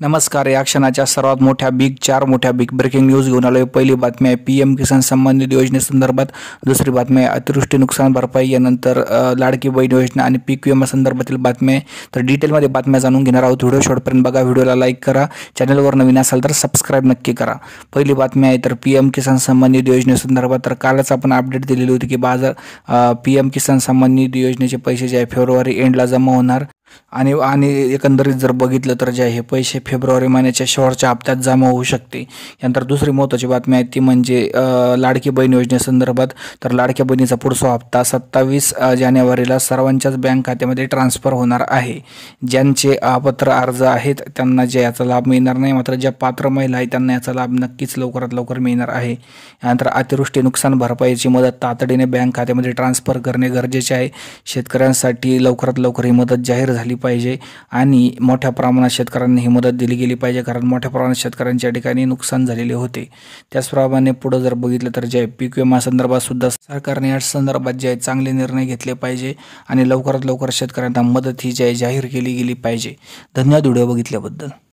नमस्कार. या क्षणाच्या सर्वात मोठ्या मोठ्या बिग ब्रेकिंग न्यूज घेऊन आलोय. पहिली बातमी आहे पीएम किसान सन्मान निधी योजनेसंदर्भात. दुसरी बातमी आहे अतिवृष्टी नुकसान भरपाई, यानंतर लाडकी बहीण योजना आणि पीक विमा संदर्भातील बातमी आहे. तर डिटेलमध्ये बातम्या जाणून घेणार आहोत. व्हिडिओ शेवटपर्यंत बघा. व्हिडिओला लाईक करा. चॅनलवर नवीन असाल तर सबस्क्राईब नक्की करा. पहिली बातमी आहे तर पीएम किसान सन्मान निधी योजनेसंदर्भात. तर कालच आपण अपडेट दिलेली होती की पीएम किसान सन्मान निधी योजनेचे पैसे जे आहे फेब्रुवारी एंडला जमा होणार आणि एकंदरीत जर बघितलं तर जे हे पैसे फेब्रुवारी महिन्याच्या शेवटच्या हप्त्यात जमा होऊ शकते. यानंतर दुसरी महत्त्वाची बातमी आहे ती म्हणजे लाडकी बहीण योजनेसंदर्भात. तर लाडक्या बहिणीचा पुढचा हप्ता 27 जानेवारीला सर्वांच्याच बँक खात्यामध्ये ट्रान्सफर होणार आहे. ज्यांचे अपात्र अर्ज आहेत त्यांना जे याचा लाभ मिळणार नाही, मात्र ज्या पात्र महिला आहेत त्यांना याचा लाभ नक्कीच लवकरात लवकर मिळणार आहे. यानंतर अतिवृष्टी नुकसान भरपाईची मदत तातडीने बँक खात्यामध्ये ट्रान्सफर करणे गरजेचे आहे. शेतकऱ्यांसाठी लवकरात लवकर ही मदत जाहीर झाली पाहिजे आणि मोठ्या प्रमाणात शेतकऱ्यांना ही मदत दिली गेली पाहिजे, कारण मोठ्या प्रमाणात शेतकऱ्यांच्या ठिकाणी नुकसान झालेले होते. त्याचप्रमाणे पुढे जर बघितलं तर जे पीक विमा संदर्भात सुद्धा सरकारने या संदर्भात जे चांगले निर्णय घेतले पाहिजे आणि लवकरात लवकर शेतकऱ्यांना मदत ही जी आहे जाहीर केली गेली पाहिजे. धन्यवाद व्हिडिओ बघितल्याबद्दल.